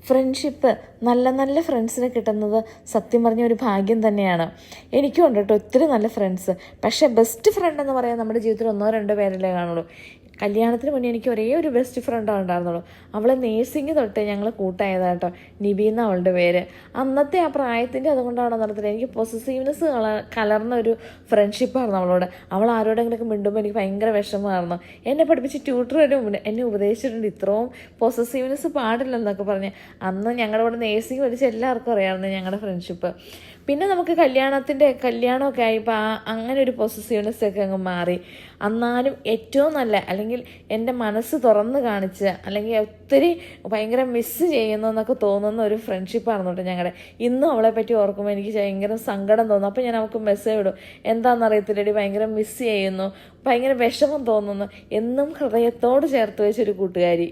Friendship നല്ല നല്ല ഫ്രണ്ട്സിനെ കിട്ടുന്നത് സത്യം പറഞ്ഞ ഒരു ഭാഗ്യം തന്നെയാണ്. എനിക്കും ഉണ്ട് കേട്ടോ ഒത്തിരി നല്ല ഫ്രണ്ട്സ്. പക്ഷേ ബെസ്റ്റ് ഫ്രണ്ട് എന്ന് പറയാൻ നമ്മുടെ ജീവിതത്തിൽ 1-2 പേരല്ലേ കാണുള്ളൂ. കല്യാണത്തിന് മുന്നേ എനിക്ക് ഒരേ ഒരു ബെസ്റ്റ് ഫ്രണ്ടാണ് ഉണ്ടായിരുന്നുള്ളൂ. അവളെ നേഴ്സിംഗ് തൊട്ട് ഞങ്ങൾ കൂട്ടായതാണ് കേട്ടോ. നിബീന്ന അവളുടെ പേര്. അന്നത്തെ ആ പ്രായത്തിൻ്റെ അതുകൊണ്ടാണോ നടത്തില്ല, എനിക്ക് പൊസസീവ്നെസ് കലർന്ന ഒരു ഫ്രണ്ട്ഷിപ്പായിരുന്നു അവളോട്. അവൾ ആരോടെങ്കിലൊക്കെ മിണ്ടുമ്പോൾ എനിക്ക് ഭയങ്കര വിഷമമായിരുന്നു. എന്നെ പഠിപ്പിച്ച് ട്യൂട്ടർ വരെ എന്നെ ഉപദേശിച്ചിട്ടുണ്ട്, ഇത്രയും പൊസസീവ്നെസ് പാടില്ലെന്നൊക്കെ പറഞ്ഞ്. അന്ന് ഞങ്ങളുടെ ഇവിടെ നേഴ്സിംഗ് പഠിച്ച എല്ലാവർക്കും അറിയാമായിരുന്നു ഞങ്ങളുടെ ഫ്രണ്ട്ഷിപ്പ്. പിന്നെ നമുക്ക് കല്യാണമൊക്കെ ആയപ്പോൾ അങ്ങനെ ഒരു പൊസസീവ്നെസ് ഒക്കെ അങ്ങ് മാറി. എന്നാലും ഏറ്റവും നല്ല, അല്ലെങ്കിൽ എൻ്റെ മനസ്സ് തുറന്ന് കാണിച്ച്, അല്ലെങ്കിൽ ഒത്തിരി ഭയങ്കര മിസ്സ് ചെയ്യുന്നു എന്നൊക്കെ തോന്നുന്ന ഒരു ഫ്രണ്ട്ഷിപ്പായിരുന്നു കേട്ടോ ഞങ്ങളുടെ. ഇന്നും അവളെ പറ്റി ഓർക്കുമ്പോൾ എനിക്ക് ഭയങ്കര സങ്കടം തോന്നും. അപ്പോൾ ഞാൻ അവൾക്ക് മെസ്സേജ് ഇടും, എന്താണെന്നറിയത്തില്ലടി, ഭയങ്കര മിസ്സ് ചെയ്യുന്നു, ഭയങ്കര വിഷമം തോന്നുന്നു, എന്നും ഹൃദയത്തോട് ചേർത്ത് വെച്ചൊരു കൂട്ടുകാരി.